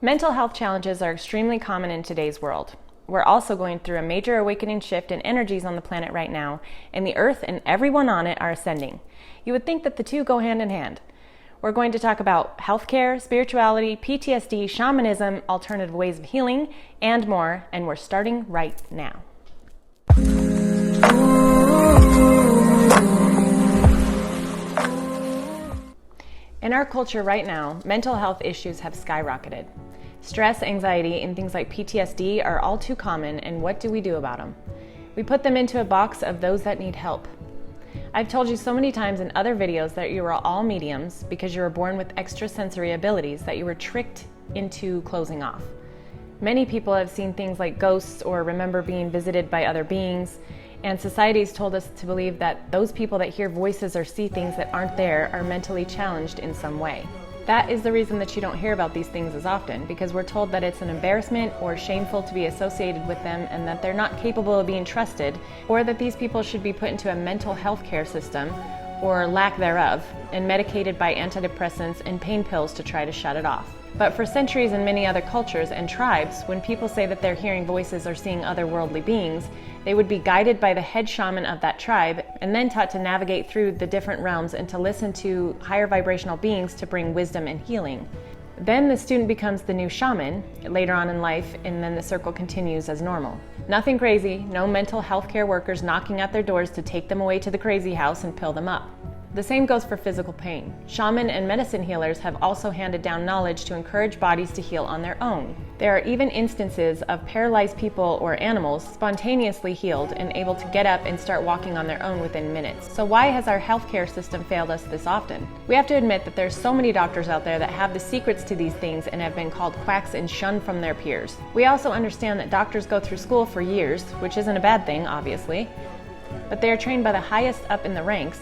Mental health challenges are extremely common in today's world. We're also going through a major awakening shift in energies on the planet right now, and the Earth and everyone on it are ascending. You would think that the two go hand in hand. We're going to talk about healthcare, spirituality, PTSD, shamanism, alternative ways of healing, and more, and we're starting right now. In our culture right now, mental health issues have skyrocketed. Stress, anxiety, and things like PTSD are all too common, and what do we do about them? We put them into a box of those that need help. I've told you so many times in other videos that you are all mediums because you were born with extrasensory abilities that you were tricked into closing off. Many people have seen things like ghosts or remember being visited by other beings, and society's told us to believe that those people that hear voices or see things that aren't there are mentally challenged in some way. That is the reason that you don't hear about these things as often, because we're told that it's an embarrassment or shameful to be associated with them and that they're not capable of being trusted, or that these people should be put into a mental health care system, or lack thereof, and medicated by antidepressants and pain pills to try to shut it off. But for centuries in many other cultures and tribes, when people say that they're hearing voices or seeing otherworldly beings, they would be guided by the head shaman of that tribe and then taught to navigate through the different realms and to listen to higher vibrational beings to bring wisdom and healing. Then the student becomes the new shaman later on in life, and then the circle continues as normal. Nothing crazy, no mental health care workers knocking at their doors to take them away to the crazy house and pill them up. The same goes for physical pain. Shaman and medicine healers have also handed down knowledge to encourage bodies to heal on their own. There are even instances of paralyzed people or animals spontaneously healed and able to get up and start walking on their own within minutes. So why has our healthcare system failed us this often? We have to admit that there's so many doctors out there that have the secrets to these things and have been called quacks and shunned from their peers. We also understand that doctors go through school for years, which isn't a bad thing, obviously, but they are trained by the highest up in the ranks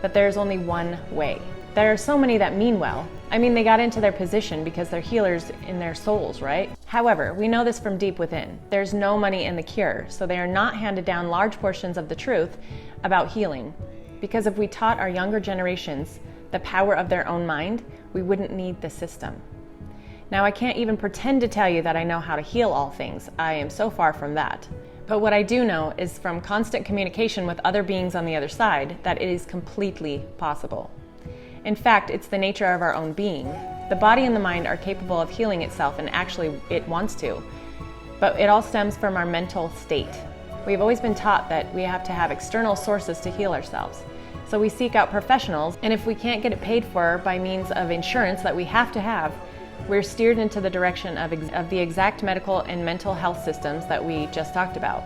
that there's only one way. There are so many that mean well. I mean, they got into their position because they're healers in their souls, right? However, we know this from deep within. There's no money in the cure, so they are not handed down large portions of the truth about healing. Because if we taught our younger generations the power of their own mind, we wouldn't need the system. Now, I can't even pretend to tell you that I know how to heal all things. I am so far from that. But what I do know is from constant communication with other beings on the other side that it is completely possible. In fact, it's the nature of our own being. The body and the mind are capable of healing itself, and actually it wants to. But it all stems from our mental state. We've always been taught that we have to have external sources to heal ourselves. So we seek out professionals, and if we can't get it paid for by means of insurance that we have to have, we're steered into the direction of the exact medical and mental health systems that we just talked about.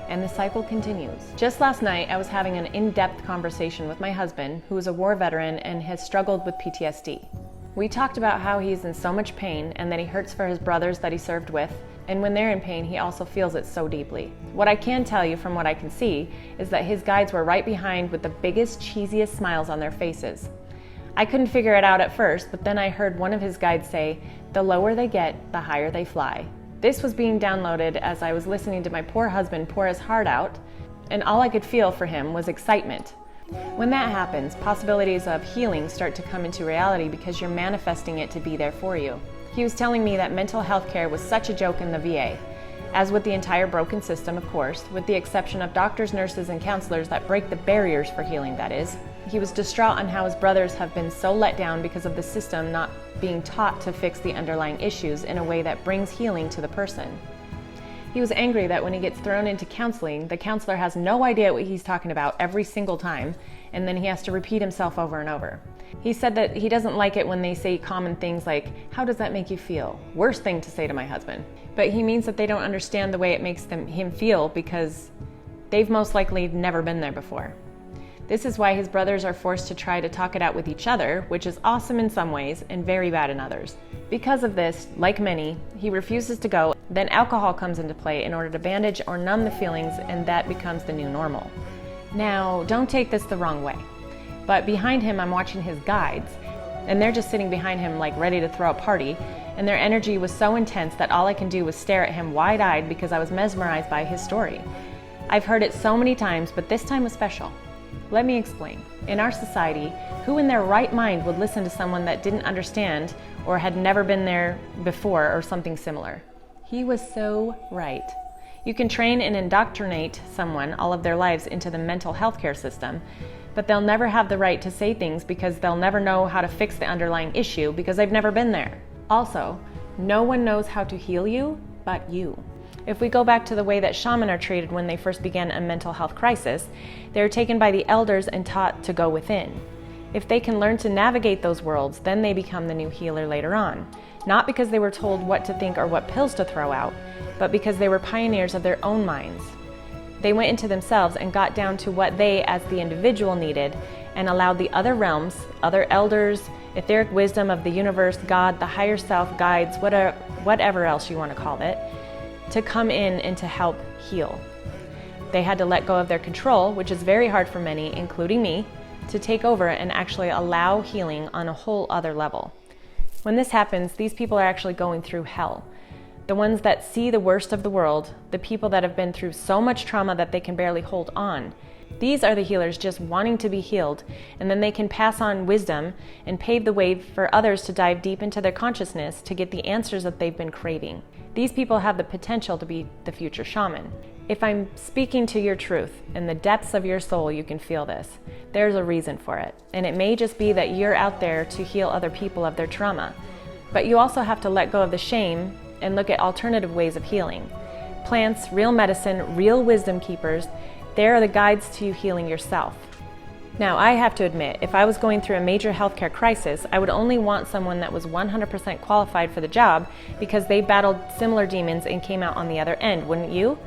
And the cycle continues. Just last night, I was having an in-depth conversation with my husband, who is a war veteran and has struggled with PTSD. We talked about how he's in so much pain and that he hurts for his brothers that he served with, and when they're in pain, he also feels it so deeply. What I can tell you from what I can see is that his guides were right behind with the biggest, cheesiest smiles on their faces. I couldn't figure it out at first, but then I heard one of his guides say, "The lower they get, the higher they fly." This was being downloaded as I was listening to my poor husband pour his heart out, and all I could feel for him was excitement. When that happens, possibilities of healing start to come into reality because you're manifesting it to be there for you. He was telling me that mental health care was such a joke in the VA, as with the entire broken system, of course, with the exception of doctors, nurses, and counselors that break the barriers for healing, that is. He was distraught on how his brothers have been so let down because of the system not being taught to fix the underlying issues in a way that brings healing to the person. He was angry that when he gets thrown into counseling, the counselor has no idea what he's talking about every single time, and then he has to repeat himself over and over. He said that he doesn't like it when they say common things like, "How does that make you feel?" Worst thing to say to my husband. But he means that they don't understand the way it makes him feel because they've most likely never been there before. This is why his brothers are forced to try to talk it out with each other, which is awesome in some ways and very bad in others. Because of this, like many, he refuses to go. Then alcohol comes into play in order to bandage or numb the feelings, and that becomes the new normal. Now, don't take this the wrong way, but behind him I'm watching his guides, and they're just sitting behind him like ready to throw a party, and their energy was so intense that all I can do was stare at him wide-eyed because I was mesmerized by his story. I've heard it so many times, but this time was special. Let me explain. In our society, who in their right mind would listen to someone that didn't understand or had never been there before or something similar? He was so right. You can train and indoctrinate someone all of their lives into the mental health care system, but they'll never have the right to say things because they'll never know how to fix the underlying issue because they've never been there. Also, no one knows how to heal you but you. If we go back to the way that shamans are treated when they first began a mental health crisis, they are taken by the elders and taught to go within. If they can learn to navigate those worlds, then they become the new healer later on. Not because they were told what to think or what pills to throw out, but because they were pioneers of their own minds. They went into themselves and got down to what they, as the individual, needed and allowed the other realms, other elders, etheric wisdom of the universe, God, the higher self, guides, whatever else you want to call it, to come in and to help heal. They had to let go of their control, which is very hard for many, including me, to take over and actually allow healing on a whole other level. When this happens, these people are actually going through hell. The ones that see the worst of the world, the people that have been through so much trauma that they can barely hold on. These are the healers just wanting to be healed, and then they can pass on wisdom and pave the way for others to dive deep into their consciousness to get the answers that they've been craving. These people have the potential to be the future shaman. If I'm speaking to your truth, in the depths of your soul you can feel this, there's a reason for it. And it may just be that you're out there to heal other people of their trauma. But you also have to let go of the shame and look at alternative ways of healing. Plants, real medicine, real wisdom keepers, they are the guides to you healing yourself. Now, I have to admit, if I was going through a major healthcare crisis, I would only want someone that was 100% qualified for the job because they battled similar demons and came out on the other end, wouldn't you?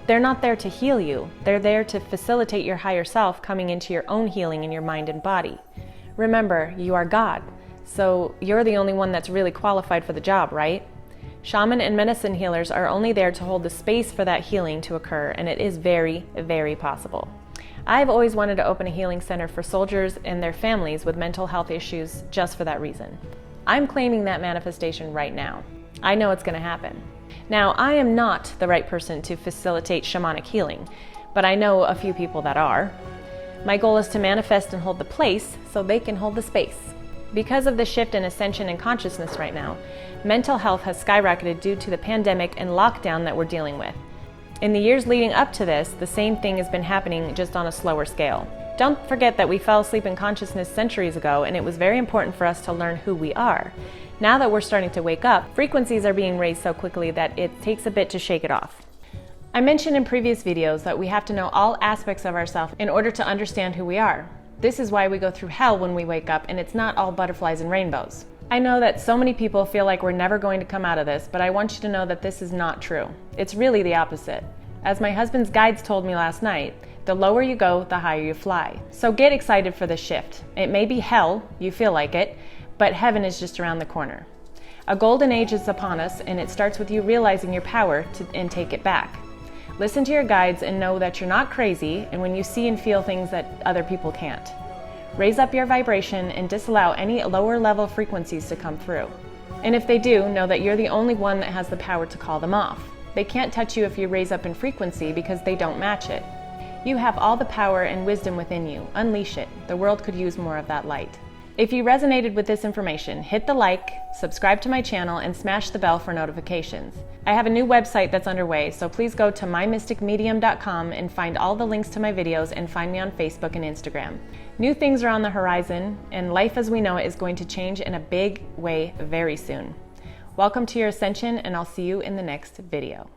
They're not there to heal you. They're there to facilitate your higher self coming into your own healing in your mind and body. Remember, you are God, so you're the only one that's really qualified for the job, right? Shaman and medicine healers are only there to hold the space for that healing to occur, and it is very, very possible. I've always wanted to open a healing center for soldiers and their families with mental health issues just for that reason. I'm claiming that manifestation right now. I know it's going to happen. Now, I am not the right person to facilitate shamanic healing, but I know a few people that are. My goal is to manifest and hold the place so they can hold the space. Because of the shift in ascension and consciousness right now, mental health has skyrocketed due to the pandemic and lockdown that we're dealing with. In the years leading up to this, the same thing has been happening just on a slower scale. Don't forget that we fell asleep in consciousness centuries ago, and it was very important for us to learn who we are. Now that we're starting to wake up, frequencies are being raised so quickly that it takes a bit to shake it off. I mentioned in previous videos that we have to know all aspects of ourselves in order to understand who we are. This is why we go through hell when we wake up, and it's not all butterflies and rainbows. I know that so many people feel like we're never going to come out of this, but I want you to know that this is not true. It's really the opposite. As my husband's guides told me last night, the lower you go, the higher you fly. So get excited for this shift. It may be hell, you feel like it, but heaven is just around the corner. A golden age is upon us, and it starts with you realizing your power and take it back. Listen to your guides and know that you're not crazy, and when you see and feel things that other people can't. Raise up your vibration and disallow any lower level frequencies to come through. And if they do, know that you're the only one that has the power to call them off. They can't touch you if you raise up in frequency because they don't match it. You have all the power and wisdom within you. Unleash it. The world could use more of that light. If you resonated with this information, hit the like, subscribe to my channel, and smash the bell for notifications. I have a new website that's underway, so please go to mymysticmedium.com and find all the links to my videos, and find me on Facebook and Instagram. New things are on the horizon, and life as we know it is going to change in a big way very soon. Welcome to your ascension, and I'll see you in the next video.